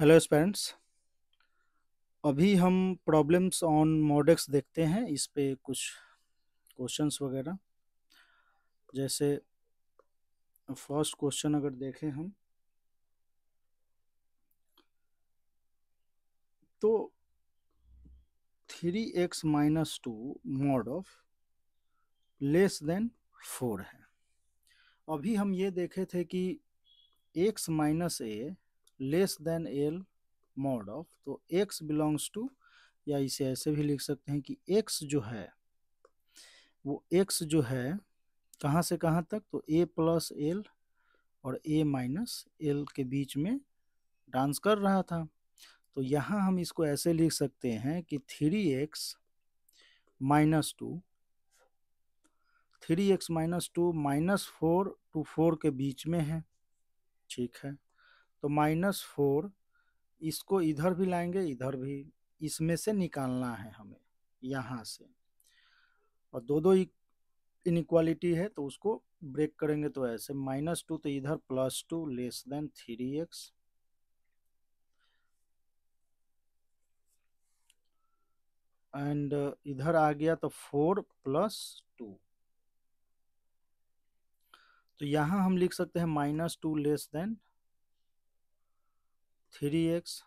Hello students. अभी हम problems on Modex देखते हैं। इस पे कुछ क्वेश्चंस वगैरह, जैसे फर्स्ट क्वेश्चन अगर देखें हम तो 3x-2 mod of less than 4 है। अभी हम ये देखे थे कि x-a less than l mod of, तो x बिलोंग्स टू, या इसे ऐसे भी लिख सकते हैं कि x जो है वो x जो है कहाँ से कहाँ तक, तो a प्लस एल और a माइनस एल के बीच में डांस कर रहा था। तो यहाँ हम इसको ऐसे लिख सकते हैं कि 3x-2 -4 to 4 के बीच में है। ठीक है, तो -4 इसको इधर भी लाएंगे, इधर भी, इसमें से निकालना है हमें यहाँ से, और दो इनइक्वालिटी है तो उसको ब्रेक करेंगे। तो ऐसे -2 तो इधर +2 लेस देन 3x, एंड इधर आ गया तो 4 + 2। तो यहाँ हम लिख सकते हैं -2 less than 3x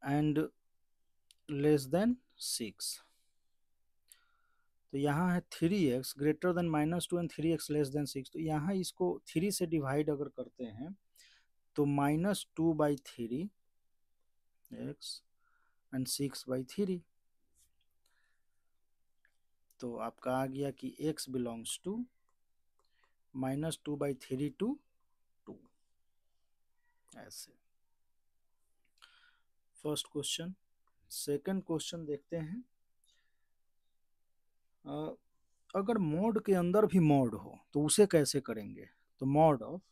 and less than 6। तो यहाँ है 3x greater than -2 and 3x less than 6। तो यहाँ इसको 3 से डिवाइड अगर करते हैं तो -2/3 x एंड 6/3। तो आपका आ गया कि x बिलोंग्स टू -2/3 to 2। ऐसे फर्स्ट क्वेश्चन। सेकंड क्वेश्चन देखते हैं। अगर मॉड के अंदर भी मॉड हो तो उसे कैसे करेंगे। तो mod of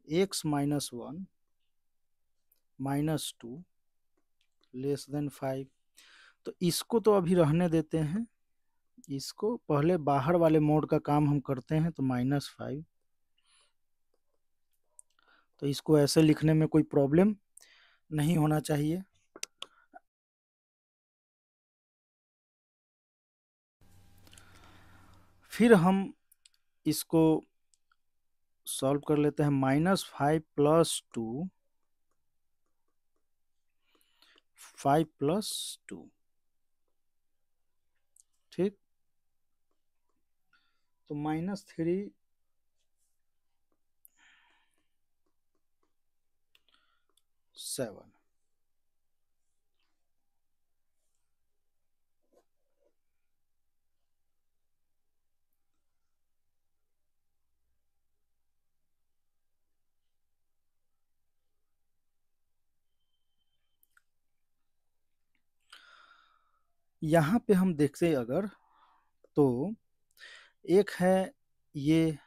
x-1 -2 less than 5। तो इसको तो अभी रहने देते हैं, इसको पहले बाहर वाले मोड का काम हम करते हैं। तो -5, तो इसको ऐसे लिखने में कोई प्रॉब्लम नहीं होना चाहिए। फिर हम इसको सॉल्व कर लेते हैं। -5 + 2, 5 + 2। ठीक, तो -3 7। यहाँ पे हम देखते अगर, तो एक है ये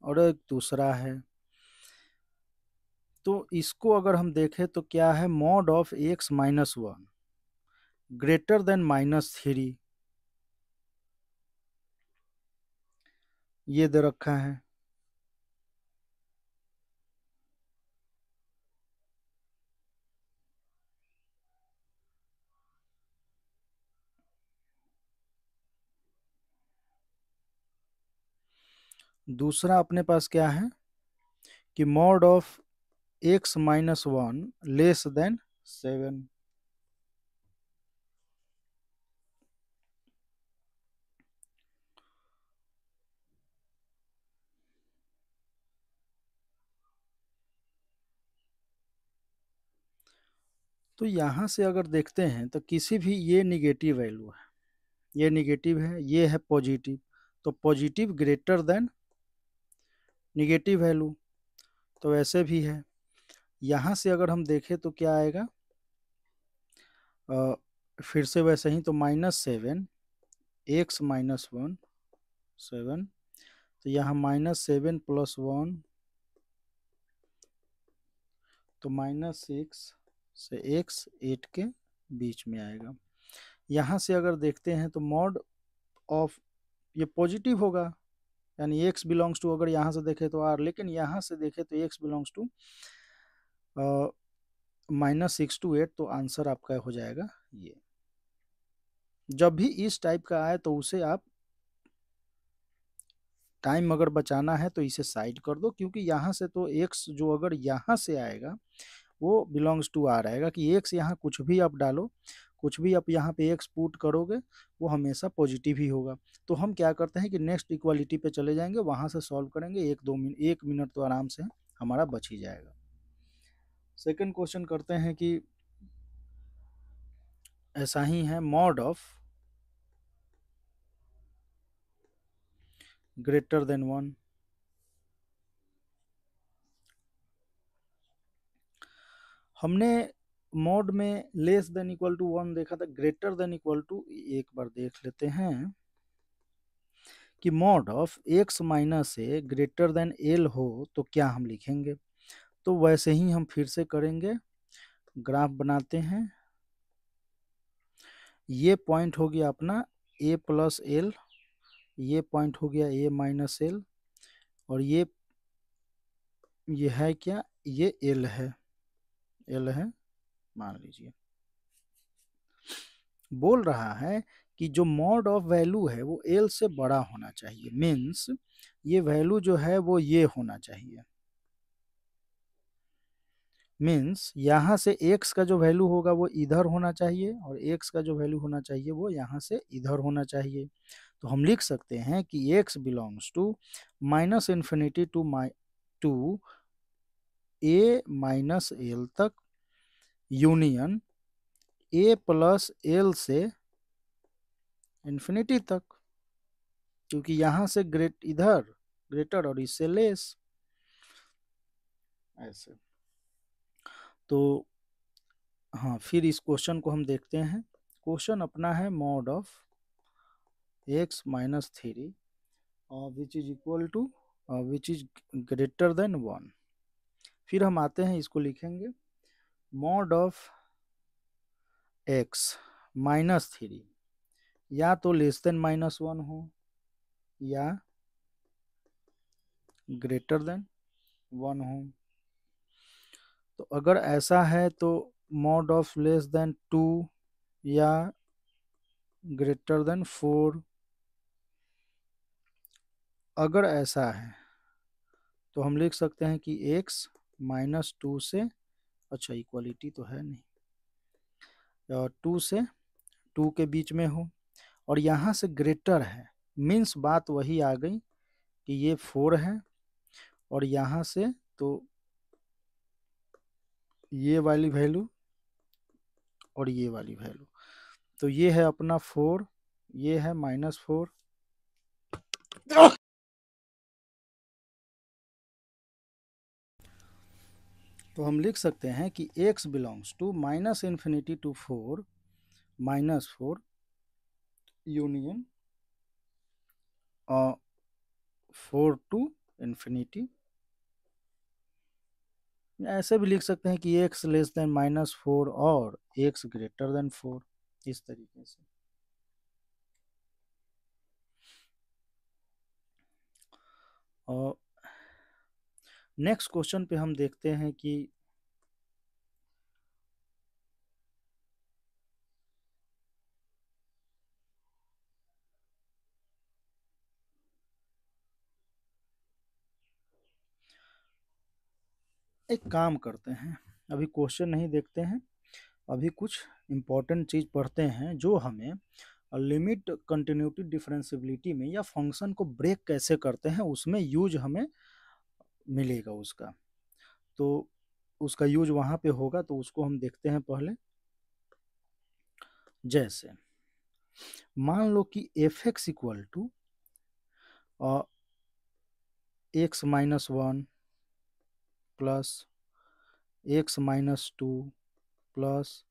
और एक दूसरा है। तो इसको अगर हम देखें तो क्या है, mod of x-1 greater than -3, ये दे रखा है। दूसरा अपने पास क्या है कि mod of x-1 less than 7। तो यहाँ से अगर देखते हैं तो किसी भी, ये निगेटिव वैल्यू है, ये निगेटिव है, ये है पॉजिटिव। तो positive greater than negative value, तो ऐसे भी है। यहाँ से अगर हम देखें तो क्या आएगा, फिर से वैसे ही, तो -7 x-1 7। तो यहाँ -7 + 1, तो -6 से x 8 के बीच में आएगा। यहाँ से अगर देखते हैं तो मॉड ऑफ, ये पॉजिटिव होगा, यानी x बिलोंग्स टू, अगर यहाँ से देखे तो r, लेकिन यहाँ से देखे तो x बिलोंग्स टू -6 to 8, तो आंसर आपका हो जाएगा ये। जब भी इस टाइप का आए तो उसे आप टाइम अगर बचाना है तो इसे साइड कर दो, क्योंकि यहाँ से तो x जो अगर यहाँ से आएगा वो बिलोंग्स टू आर आएगा, कि x यहाँ कुछ भी आप डालो, कुछ भी आप यहाँ पे x पुट करोगे वो हमेशा पॉजिटिव ही होगा। तो हम क्या करते हैं कि नेक्स्ट इक्वालिटी पे चले जाएंगे, वहां से सॉल्व करेंगे, 1 मिनट तो आराम से हमारा बच ही जाएगा। सेकंड क्वेश्चन करते हैं कि ऐसा ही है, मॉड ऑफ ग्रेटर देन 1। हमने मॉड में लेस देन इक्वल टू 1 देखा था, ग्रेटर देन इक्वल टू एक बार देख लेते हैं कि mod of x minus A greater than L हो तो क्या हम लिखेंगे। तो वैसे ही हम फिर से करेंगे, ग्राफ बनाते हैं। ये पॉइंट हो गया अपना a प्लस एल, ये पॉइंट हो गया a माइनस एल, और ये है क्या, ये एल है, एल है मान लीजिए। बोल रहा है कि जो मॉड ऑफ वैल्यू है वो एल से बड़ा होना चाहिए, मीन्स ये वैल्यू जो है वो ये होना चाहिए, मीन्स यहाँ से x का जो वैल्यू होगा वो इधर होना चाहिए, और x का जो वैल्यू होना चाहिए वो यहाँ से इधर होना चाहिए। तो हम लिख सकते हैं कि x belongs to -∞ to a minus L तक, यूनियन a प्लस एल से इन्फिनिटी तक, क्योंकि यहाँ से इधर ग्रेटर और इससे लेस, ऐसे। तो हाँ, फिर इस क्वेश्चन को हम देखते हैं। क्वेश्चन अपना है mod of x minus 3 which is equal to which is greater than 1। फिर हम आते हैं, इसको लिखेंगे मॉड ऑफ x माइनस 3 या तो लेस देन -1 हो या ग्रेटर देन 1 हो। तो अगर ऐसा है तो मॉड ऑफ लेस देन 2 या ग्रेटर देन 4। अगर ऐसा है तो हम लिख सकते हैं कि x -2 से, अच्छा इक्वालिटी तो है नहीं, और 2 से 2 के बीच में हो, और यहाँ से ग्रेटर है, मीन्स बात वही आ गई कि ये 4 है, और यहाँ से तो ये वाली वैल्यू और ये वाली वैल्यू, तो ये है अपना 4, ये है -4। तो हम लिख सकते हैं कि x belongs to -∞ to 4 -4 union 4 to infinity. ऐसे भी लिख सकते हैं कि x लेस देन -4 और x ग्रेटर देन 4, इस तरीके से। और नेक्स्ट क्वेश्चन पे हम देखते हैं कि एक काम करते हैं, अभी क्वेश्चन नहीं देखते हैं, अभी कुछ इम्पोर्टेंट चीज पढ़ते हैं जो हमें लिमिट कंटिन्यूटी डिफरेंशियबिलिटी में या फंक्शन को ब्रेक कैसे करते हैं उसमें यूज हमें मिलेगा उसका। तो उसका यूज वहां पे होगा, तो उसको हम देखते हैं पहले। जैसे मान लो कि f x equal to x-1 plus x-2 plus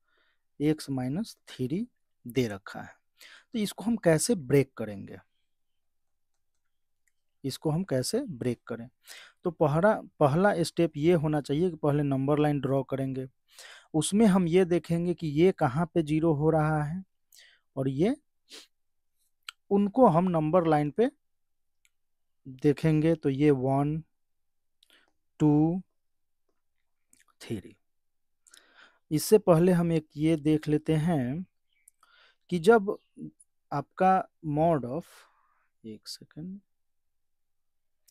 x-3 दे रखा है। तो इसको हम कैसे ब्रेक करेंगे, इसको हम कैसे ब्रेक करें। तो पहला स्टेप ये होना चाहिए कि पहले नंबर लाइन ड्रॉ करेंगे, उसमें हम ये देखेंगे कि ये कहाँ पे 0 हो रहा है, और ये उनको हम नंबर लाइन पे देखेंगे तो ये 1 2 3। इससे पहले हम एक ये देख लेते हैं कि जब आपका मॉड ऑफ, एक सेकंड,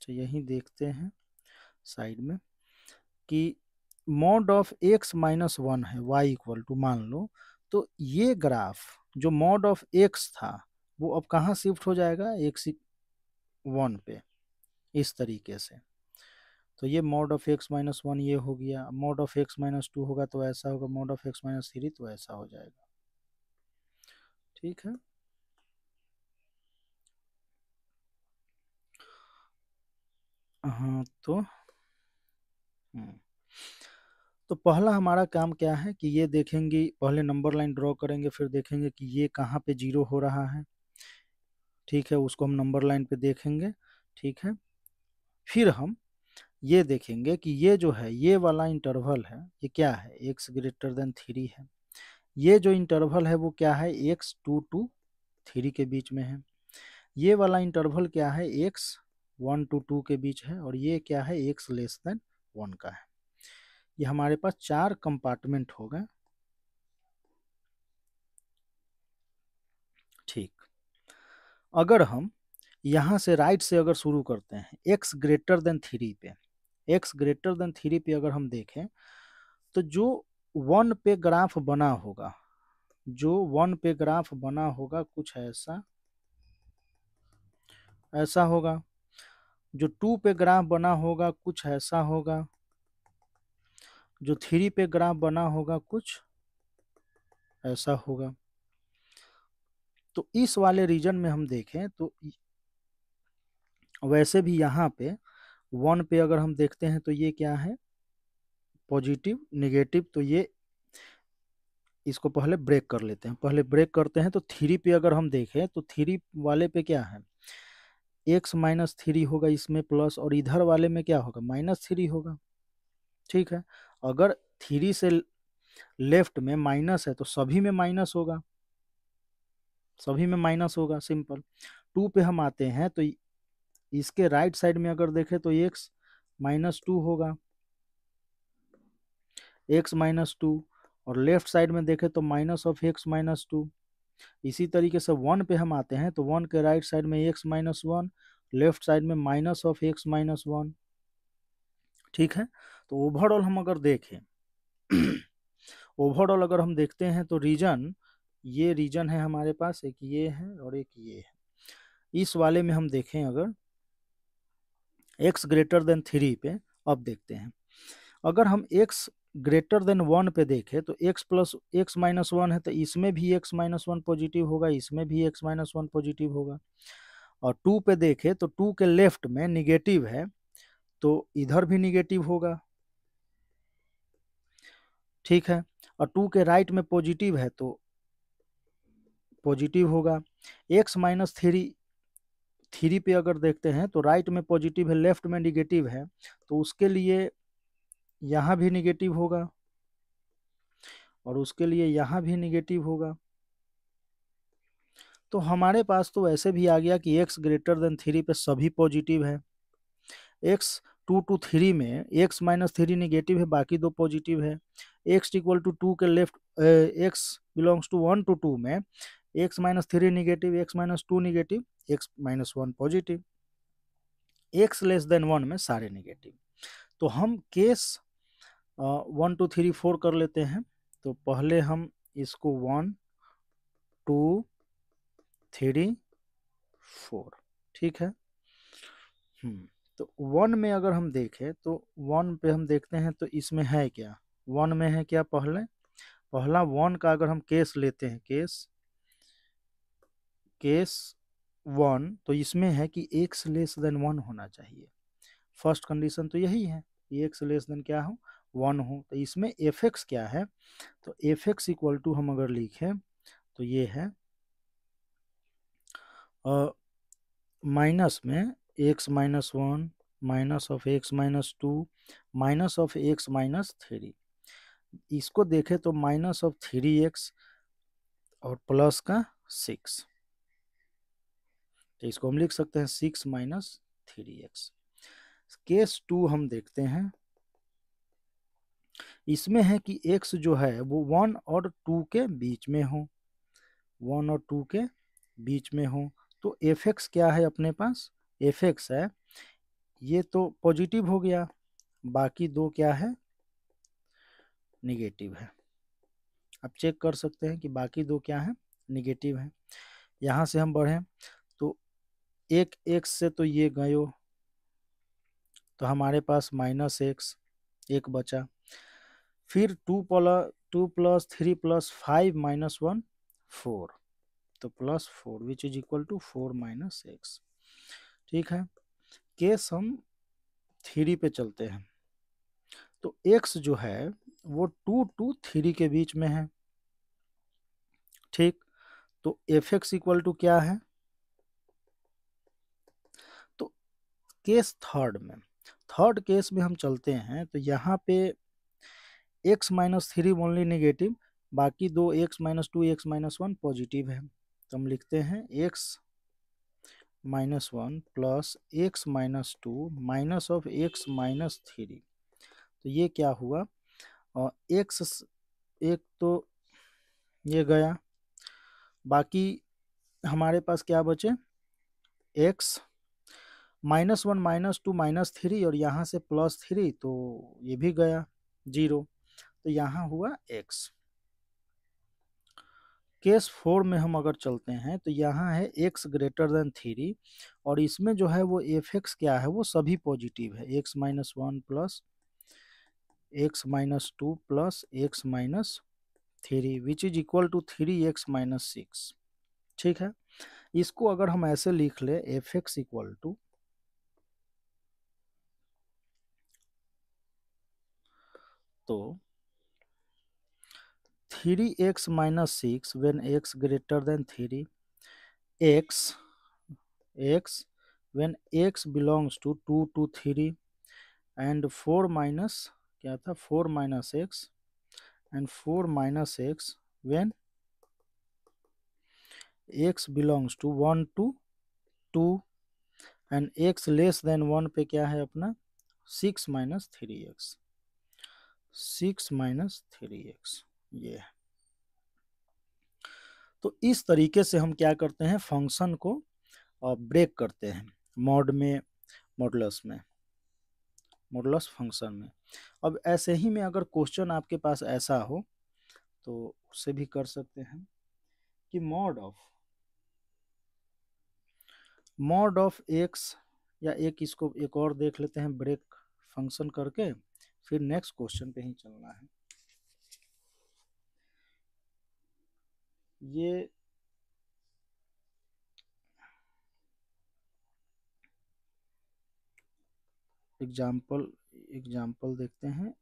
तो यही देखते हैं साइड में कि मॉड ऑफ x माइनस 1 है y इक्वल टू, मान लो तो ये ग्राफ जो मॉड ऑफ x था वो अब कहाँ शिफ्ट हो जाएगा, x 1 पे, इस तरीके से। तो ये मॉड ऑफ x माइनस 1 ये हो गया, मॉड ऑफ x माइनस 2 होगा तो ऐसा होगा, मॉड ऑफ x माइनस 3 तो ऐसा हो जाएगा। ठीक है, हाँ तो पहला हमारा काम क्या है कि ये देखेंगे, पहले नंबर लाइन ड्रॉ करेंगे, फिर देखेंगे कि ये कहाँ पे जीरो हो रहा है। ठीक है, उसको हम नंबर लाइन पे देखेंगे। ठीक है, फिर हम ये देखेंगे कि ये जो है ये वाला इंटरवल है, ये क्या है, x ग्रेटर देन 3 है। ये जो इंटरवल है वो क्या है, x 2 to 3 के बीच में है। ये वाला इंटरवल क्या है, x 1 to 2 के बीच है। और ये क्या है, x लेस देन 1 का है। ये हमारे पास 4 कंपार्टमेंट हो गए। ठीक, अगर हम यहाँ से राइट से अगर शुरू करते हैं x ग्रेटर देन 3 पे, x ग्रेटर देन 3 पे अगर हम देखें तो जो 1 पे ग्राफ बना होगा, जो 1 पे ग्राफ बना होगा कुछ ऐसा होगा। जो 2 पे ग्राफ बना होगा कुछ ऐसा होगा। जो 3 पे ग्राफ बना होगा कुछ ऐसा होगा। तो इस वाले रीजन में हम देखें तो वैसे भी यहाँ पे 1 पे अगर हम देखते हैं तो ये क्या है, पॉजिटिव नेगेटिव। तो ये इसको पहले ब्रेक कर लेते हैं, पहले ब्रेक करते हैं। तो 3 पे अगर हम देखें तो 3 वाले पे क्या है, x माइनस 3 होगा इसमें प्लस, और इधर वाले में क्या होगा, -3 होगा। ठीक है, अगर 3 से लेफ्ट में माइनस है तो सभी में माइनस होगा, सभी में माइनस होगा, सिंपल। 2 पे हम आते हैं तो इसके राइट साइड में अगर देखें तो x -2 होगा, x -2। और लेफ्ट साइड में देखें तो माइनस ऑफ x -2। इसी तरीके से 1 पे हम आते हैं तो 1 के राइट साइड में x -1, लेफ्ट साइड में माइनस ऑफ x -1। ठीक है, तो ओवरऑल हम अगर देखें ओवरऑल अगर हम देखते हैं तो रीजन, ये रीजन है हमारे पास, एक ये है और एक ये है। इस वाले में हम देखें अगर x ग्रेटर देन 3 पे, अब देखते हैं अगर हम x ग्रेटर देन 1 पे देखें तो x प्लस x माइनस 1 है तो इसमें भी x माइनस 1 पॉजिटिव होगा, इसमें भी x माइनस 1 पॉजिटिव होगा। और 2 पे देखें तो 2 के लेफ्ट में निगेटिव है तो इधर भी निगेटिव होगा। ठीक है, और 2 के राइट में पॉजिटिव है तो पॉजिटिव होगा। x माइनस 3 पे अगर देखते हैं तो राइट में पॉजिटिव है, लेफ्ट में निगेटिव है, तो उसके लिए यहाँ भी निगेटिव होगा और उसके लिए यहाँ भी निगेटिव होगा। तो हमारे पास तो ऐसे भी आ गया कि x ग्रेटर देन 3 पे सभी पॉजिटिव है। x 2 to 3 में x माइनस 3 निगेटिव है, बाकी दो पॉजिटिव है। x इक्वल टू 2 के left x belongs to 1 to 2 में x minus 3 negative, x minus 2 negative, x minus 1 positive, x less than 1 में सारे निगेटिव। तो हम केस 1 2 3 4 कर लेते हैं। तो पहले हम इसको 1 2 3 4, ठीक है। तो 1 में अगर हम देखें तो 1 पे हम देखते हैं तो इसमें है क्या, 1 में है क्या, पहला 1 का अगर हम केस लेते हैं, केस 1, तो इसमें है कि x लेस देन 1 होना चाहिए। फर्स्ट कंडीशन तो यही है कि x लेस देन क्या हो, 1 हो। तो इसमें fx क्या है, तो fx इक्वल टू हम अगर लिखें तो ये है माइनस में x minus 1 minus of x minus 2 minus of x minus 3। इसको देखें तो माइनस ऑफ 3x और प्लस का 6, तो इसको हम लिख सकते हैं 6 माइनस 3x। केस 2 हम देखते हैं, इसमें है कि x जो है वो 1 और 2 के बीच में हो, 1 और 2 के बीच में हो। तो fx क्या है अपने पास, fx है, ये तो पॉजिटिव हो गया, बाकी दो क्या है, निगेटिव है। आप चेक कर सकते हैं कि बाकी दो क्या है, निगेटिव है। यहाँ से हम बढ़ें तो एक x से तो ये गयो, तो हमारे पास -x एक बचा। फिर 2 + 3 + 5 - 1 4, तो +4 which is equal to 4 - x। ठीक है, केस हम 3 पे चलते हैं। तो x जो है वो 2 to 3 के बीच में है। ठीक, तो fx इक्वल टू क्या है, तो केस थर्ड केस में हम चलते हैं तो यहाँ पे x - 3 ओनली नेगेटिव, बाकी दो x - 2 x - 1 पॉजिटिव है। तो हम लिखते हैं x - 1 plus x - 2 minus of x - 3। तो ये क्या हुआ, और x एक तो ये गया, बाकी हमारे पास क्या बचे, x -1 -2 -3 और यहाँ से +3, तो ये भी गया 0, तो यहाँ हुआ x। केस 4 में हम अगर चलते हैं तो यहाँ है x ग्रेटर देन 3 और इसमें जो है वो fx क्या है, वो सभी पॉजिटिव है, x - 1 plus x - 2 plus x - 3 which is equal to 3x - 6। ठीक है, इसको अगर हम ऐसे लिख ले fx इक्वल टू, तो 3x - 6 when x greater than 3, x when x belongs to 2 to 3 and 4 minus क्या था, 4 minus x and 4 minus x when x belongs to 1 to 2 and x less than 1 पे क्या है अपना 6 minus 3x, 6 minus 3x ये है। तो इस तरीके से हम क्या करते हैं, फंक्शन को ब्रेक करते हैं मॉड में, मॉडुलस फंक्शन में। अब ऐसे ही में अगर क्वेश्चन आपके पास ऐसा हो तो उससे भी कर सकते हैं कि मॉड ऑफ एक्स, या इसको एक और देख लेते हैं ब्रेक फंक्शन करके, फिर नेक्स्ट क्वेश्चन पे ही चलना है। ये एग्जाम्पल देखते हैं,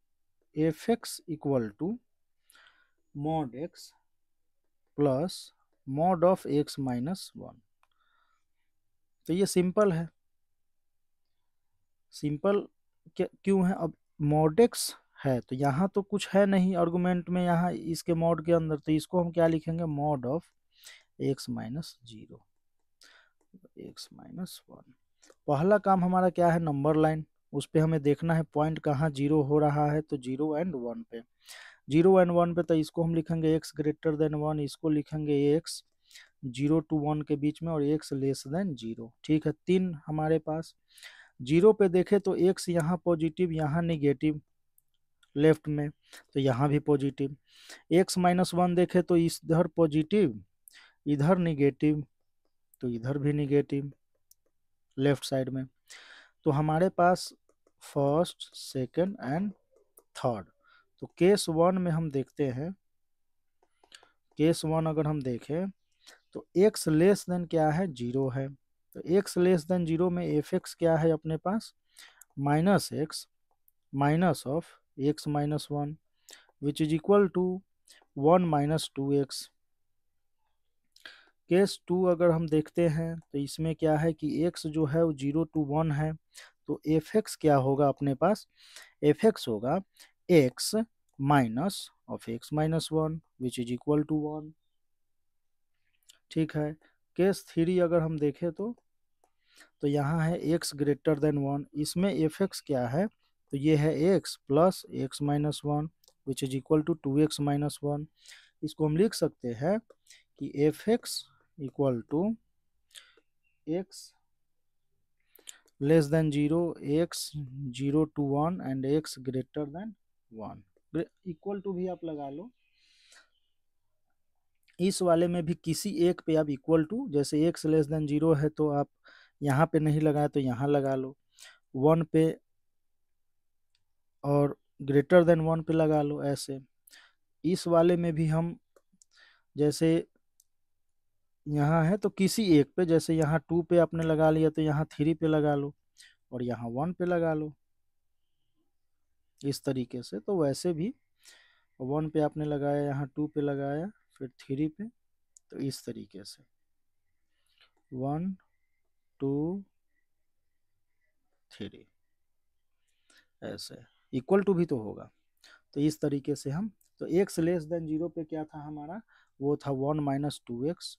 fx equal to mod x plus mod of x - 1। तो ये सिंपल है, सिंपल क्यों है, अब मॉड x है तो यहाँ तो कुछ है नहीं आर्गुमेंट में, यहाँ इसके मॉड के अंदर, तो इसको हम क्या लिखेंगे, मॉड ऑफ x - 0, x - 1। पहला काम हमारा क्या है, नंबर लाइन, उस पे हमें देखना है पॉइंट कहाँ जीरो हो रहा है, तो 0 एंड 1 पे, 0 एंड 1 पे, तो इसको हम लिखेंगे x ग्रेटर देन 1, इसको लिखेंगे x 0 to 1 के बीच में और x लेस देन 0। ठीक है, 3 हमारे पास। 0 पे देखे तो x यहाँ पॉजिटिव यहाँ निगेटिव लेफ्ट में, तो यहाँ भी पॉजिटिव। x - 1 देखे तो इधर पॉजिटिव इधर निगेटिव, तो इधर भी निगेटिव लेफ्ट साइड में। तो हमारे पास फर्स्ट सेकंड एंड थर्ड, तो केस 1 में हम देखते हैं, केस 1 अगर हम देखें तो x लेस देन क्या है, 0 है, तो x लेस देन 0 में fx क्या है अपने पास, -x minus of x - 1 which is equal to 1 - 2x। Case 2 अगर हम देखते हैं तो इसमें क्या है कि x जो है वो 0 to 1 है, तो fx क्या होगा अपने पास, fx होगा x minus of x - 1 which is equal to 1। ठीक है, केस 3 अगर हम देखें तो तो यहाँ है x ग्रेटर देन 1, इसमें एफ एक्स क्या है, तो ये है x plus x minus one which is equal to 2x minus one. इसको हम लिख सकते हैं कि f x equal to x less than 0, x 0 to 1 and x greater than 1। Equal to भी आप लगा लो, इस वाले में भी किसी एक पे आप इक्वल टू, जैसे एक्स लेस देन 0 है तो आप यहाँ पे नहीं लगाए तो यहाँ लगा लो, 1 पे और ग्रेटर देन 1 पे लगा लो। ऐसे इस वाले में भी हम जैसे यहाँ है तो किसी एक पे, जैसे यहाँ 2 पे आपने लगा लिया तो यहाँ 3 पे लगा लो और यहाँ 1 पे लगा लो, इस तरीके से। तो वैसे भी 1 पे आपने लगाया, यहाँ 2 पे लगाया, फिर 3 पे, तो इस तरीके से 1 2 3 ऐसे इक्वल टू भी तो होगा। तो इस तरीके से हम, तो एक्स लेस देन 0 पे क्या था हमारा, वो था 1 माइनस 2x,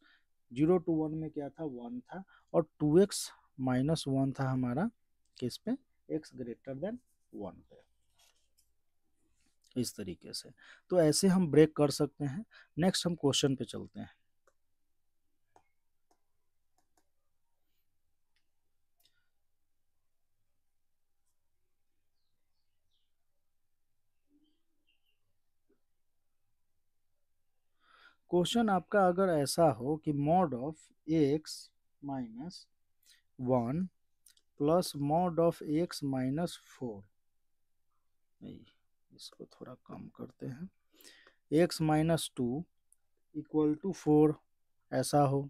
0 to 1 में क्या था 1 था, और 2x माइनस 1 था हमारा किस पे, x ग्रेटर देन 1 पे, इस तरीके से। तो ऐसे हम ब्रेक कर सकते हैं। नेक्स्ट हम क्वेश्चन पे चलते हैं। क्वेश्चन आपका अगर ऐसा हो कि mod of x minus 1 plus mod of x minus 4, इसको थोड़ा कम करते हैं, x माइनस 2 इक्वल टू 4 ऐसा हो,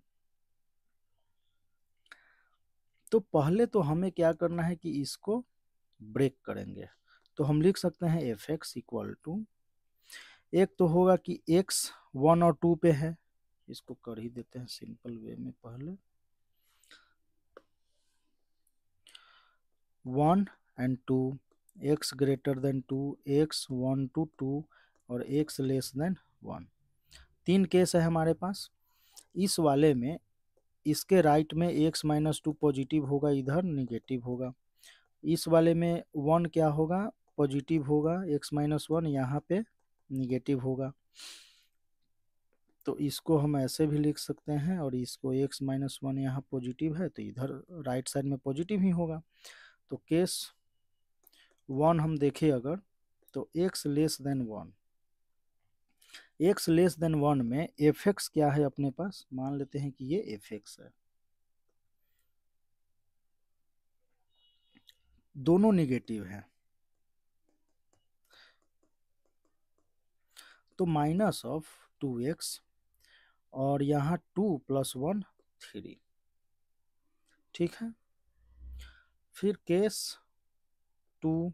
तो पहले तो हमें क्या करना है कि इसको ब्रेक करेंगे। तो हम लिख सकते हैं एफ एक्स इक्वल टू, एक तो होगा कि x 1 और 2 पे है, इसको कर ही देते हैं सिंपल वे में, पहले 1 and 2, x greater then 2, x 1 to 2 और x लेस देन 1। तीन केस है हमारे पास। इस वाले में इसके राइट में x माइनस 2 पॉजिटिव होगा, इधर निगेटिव होगा। इस वाले में 1 क्या होगा, पॉजिटिव होगा, x माइनस 1 यहाँ पे निगेटिव होगा। तो इसको हम ऐसे भी लिख सकते हैं, और इसको x माइनस 1 यहाँ पॉजिटिव है तो इधर राइट साइड में पॉजिटिव ही होगा। तो केस 1 हम देखें अगर, तो x less than 1, x less than 1 में एफ एक्स क्या है अपने पास, मान लेते हैं कि ये एफ एक्स है, दोनों निगेटिव है, तो माइनस ऑफ 2x और यहाँ 2 प्लस 1 3, ठीक है। फिर केस 2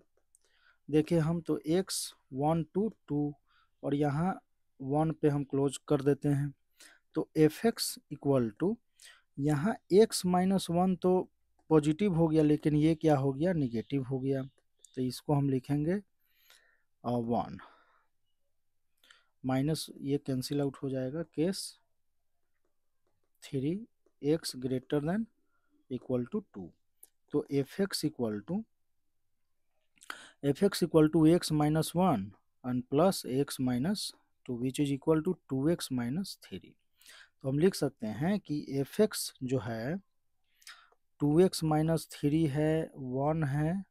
देखें हम, तो x 1 to 2 और यहाँ 1 पे हम क्लोज कर देते हैं। तो एफ एक्स इक्वल टू, यहाँ x माइनस 1 तो पॉजिटिव हो गया, लेकिन ये क्या हो गया, निगेटिव हो गया। तो इसको हम लिखेंगे 1 माइनस, ये कैंसिल आउट हो जाएगा, case 3 x greater than equal to 2। तो f x equal to x minus 1 and plus x minus 2 which is equal to 2x minus 3। तो हम लिख सकते हैं कि एफ एक्स जो है 2x माइनस 3 है, 1 है,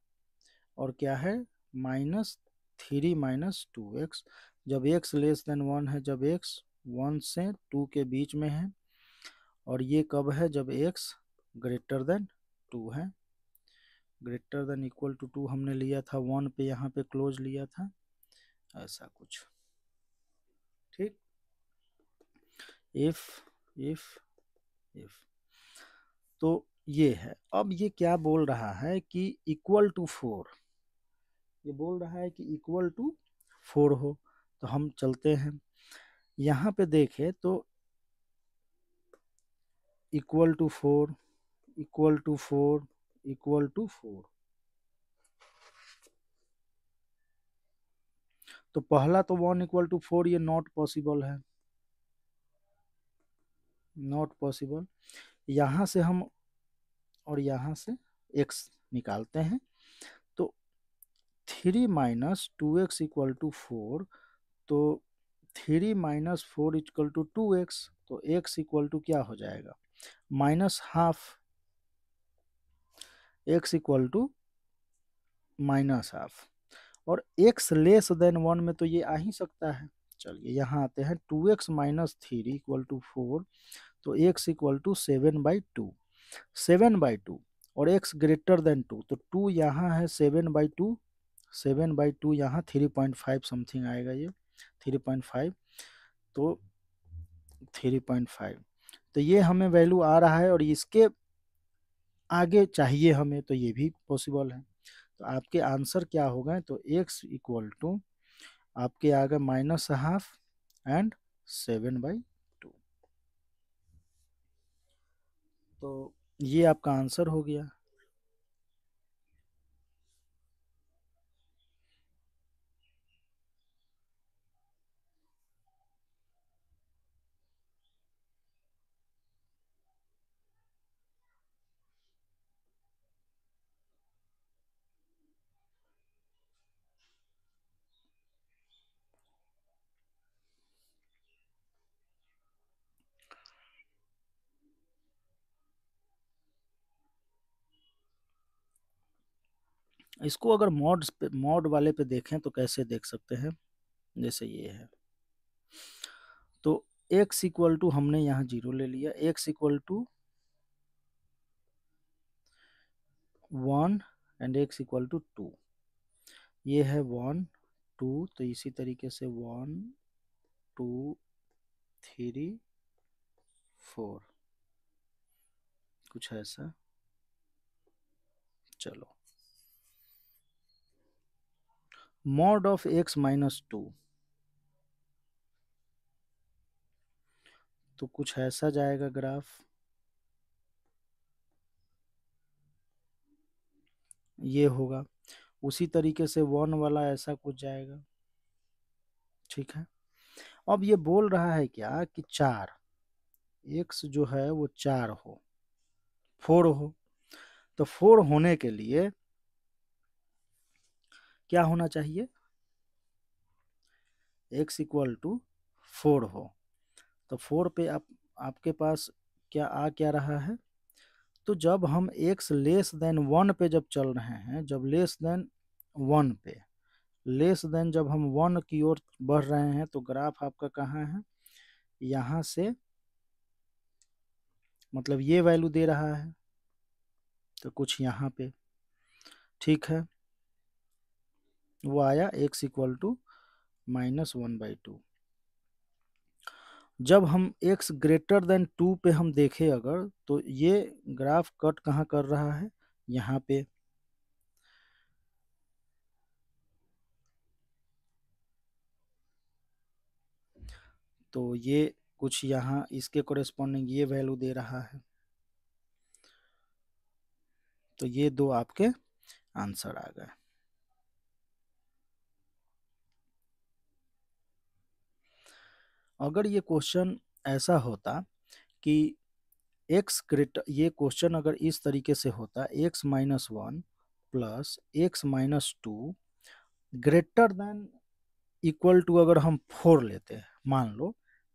और क्या है माइनस 3 माइनस 2x, जब x लेस देन 1 है, जब x 1 से 2 के बीच में है, और ये कब है, जब x ग्रेटर देन 2 है, ग्रेटर देन इक्वल टू 2 हमने लिया था, 1 पे यहाँ पे क्लोज लिया था, ऐसा कुछ, ठीक। इफ इफ इफ तो ये है। अब ये क्या बोल रहा है कि इक्वल टू 4, ये बोल रहा है कि इक्वल टू 4 हो। तो हम चलते हैं यहाँ पे देखें, तो equal to 4 equal to 4 equal to 4, तो पहला तो 1 इक्वल टू 4 ये नॉट पॉसिबल है, नॉट पॉसिबल। यहाँ से हम और यहाँ से x निकालते हैं तो 3 माइनस 2x इक्वल टू 4, तो 3 माइनस 4 इक्वल टू 2x, तो x इक्वल टू क्या हो जाएगा minus half, x equal to minus half. और x लेस देन 1 में तो ये आ ही सकता है। चलिए यहाँ आते हैं 2x माइनस 3 इक्वल टू 4, तो x इक्वल टू 7/2, 7/2 और x ग्रेटर देन 2, तो 2 यहाँ है 7/2, 7/2 यहाँ 3.5 समथिंग आएगा, ये 3.5, तो 3.5, तो ये हमें वैल्यू आ रहा है और इसके आगे चाहिए हमें, तो ये भी पॉसिबल है। तो आपके आंसर क्या होगा, तो x इक्वल टू आपके आ गए माइनस हाफ एंड 7/2, तो ये आपका आंसर हो गया। इसको अगर मॉड वाले पे देखें तो कैसे देख सकते हैं, जैसे ये है, तो x इक्वल टू हमने यहाँ 0 ले लिया, x equal to 1 and x equal to 2, ये है 1 2, तो इसी तरीके से 1 2 3 4, कुछ ऐसा। चलो मॉड ऑफ x माइनस 2, तो कुछ ऐसा जाएगा ग्राफ, ये होगा। उसी तरीके से 1 वाला ऐसा कुछ जाएगा, ठीक है। अब ये बोल रहा है क्या कि 4, x जो है वो 4 हो, 4 हो, तो 4 होने के लिए क्या होना चाहिए, x इक्वल टू 4 हो, तो 4 पे आपके पास क्या रहा है, तो जब हम x लेस देन 1 पे जब चल रहे हैं, जब लेस देन 1 पे, लेस देन जब हम 1 की ओर बढ़ रहे हैं, तो ग्राफ आपका कहाँ है, यहाँ से, मतलब ये वैल्यू दे रहा है, तो कुछ यहाँ पे, ठीक है, वो आया x इक्वल टू -1/2। जब हम x ग्रेटर देन 2 पे हम देखें अगर, तो ये ग्राफ कट कहाँ कर रहा है, यहाँ पे, तो ये कुछ यहाँ इसके कोरेस्पॉन्डिंग ये वैल्यू दे रहा है, तो ये दो आपके आंसर आ गए। अगर ये क्वेश्चन ऐसा होता कि x ग्रेटर, ये क्वेश्चन अगर इस तरीके से होता x minus 1 plus x minus 2 greater than equal to, अगर हम 4 लेते हैं, मान लो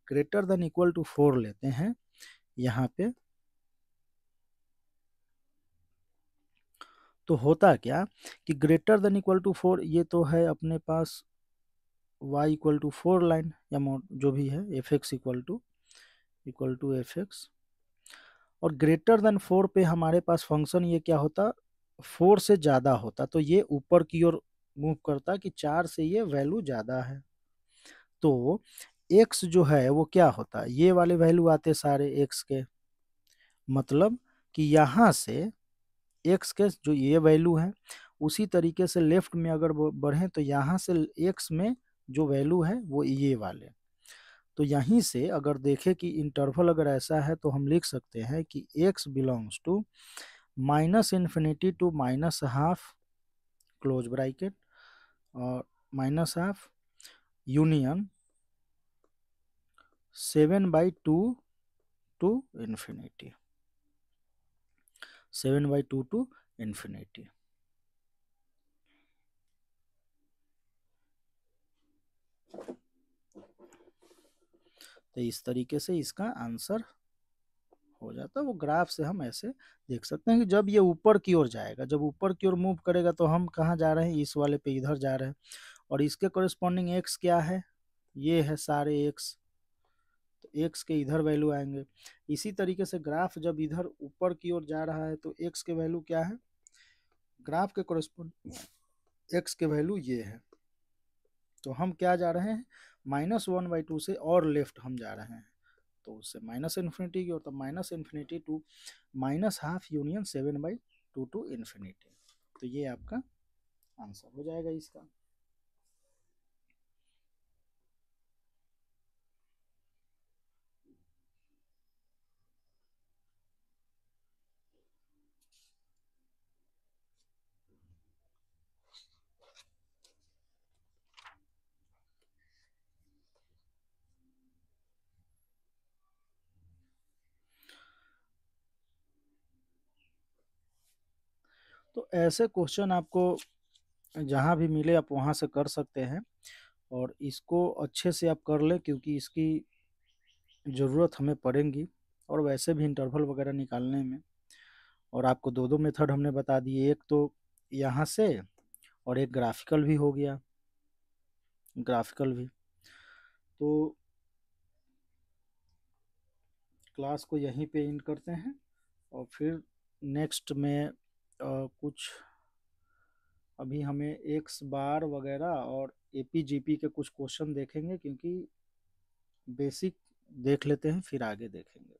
ग्रेटर देन इक्वल टू 4 लेते हैं यहाँ पे, तो होता क्या कि ग्रेटर देन इक्वल टू 4, ये तो है अपने पास y इक्वल टू 4 लाइन या जो भी है, f x equal to f x, और ग्रेटर देन 4 पे हमारे पास फंक्शन ये क्या होता, 4 से ज़्यादा होता, तो ये ऊपर की ओर मूव करता कि 4 से ये वैल्यू ज़्यादा है, तो x जो है वो क्या होता, ये वाले वैल्यू आते सारे x के, मतलब कि यहाँ से x के जो ये वैल्यू है, उसी तरीके से लेफ्ट में अगर बढ़े तो यहाँ से x में जो वैल्यू है वो ये वाले, तो यहीं से अगर देखें कि इंटरवल अगर ऐसा है, तो हम लिख सकते हैं कि x belongs to -∞ to -½ close bracket और -½ union 7/2 to infinity. 7/2 to infinity. तो इस तरीके से इसका आंसर हो जाता है। वो ग्राफ से हम ऐसे देख सकते हैं कि जब ये ऊपर की ओर जाएगा, जब ऊपर की ओर मूव करेगा तो हम कहाँ जा रहे हैं, इस वाले पे इधर जा रहे हैं, और इसके कोरिस्पॉन्डिंग एक्स क्या है, ये है सारे एक्स, तो एक्स के इधर वैल्यू आएंगे। इसी तरीके से ग्राफ जब इधर ऊपर की ओर जा रहा है तो एक्स के वैल्यू क्या है, ग्राफ के कोरिस्पॉन्डिंग एक्स के वैल्यू ये है। तो हम क्या जा रहे हैं, -1/2 से और लेफ्ट हम जा रहे हैं, तो उससे माइनस इन्फिनिटी की ओर, तो minus infinity to -12 union 7/2 to infinity. तो ये आपका आंसर हो जाएगा इसका। तो ऐसे क्वेश्चन आपको जहाँ भी मिले आप वहाँ से कर सकते हैं, और इसको अच्छे से आप कर लें क्योंकि इसकी ज़रूरत हमें पड़ेगी, और वैसे भी इंटरवल वगैरह निकालने में। और आपको दो दो मेथड हमने बता दिए, एक तो यहाँ से और एक ग्राफिकल भी हो गया, ग्राफिकल भी। तो क्लास को यहीं पे एंड करते हैं, और फिर नेक्स्ट में कुछ अभी हमें एक्स बार वगैरह और एपीजीपी के कुछ क्वेश्चन देखेंगे, क्योंकि बेसिक देख लेते हैं फिर आगे देखेंगे।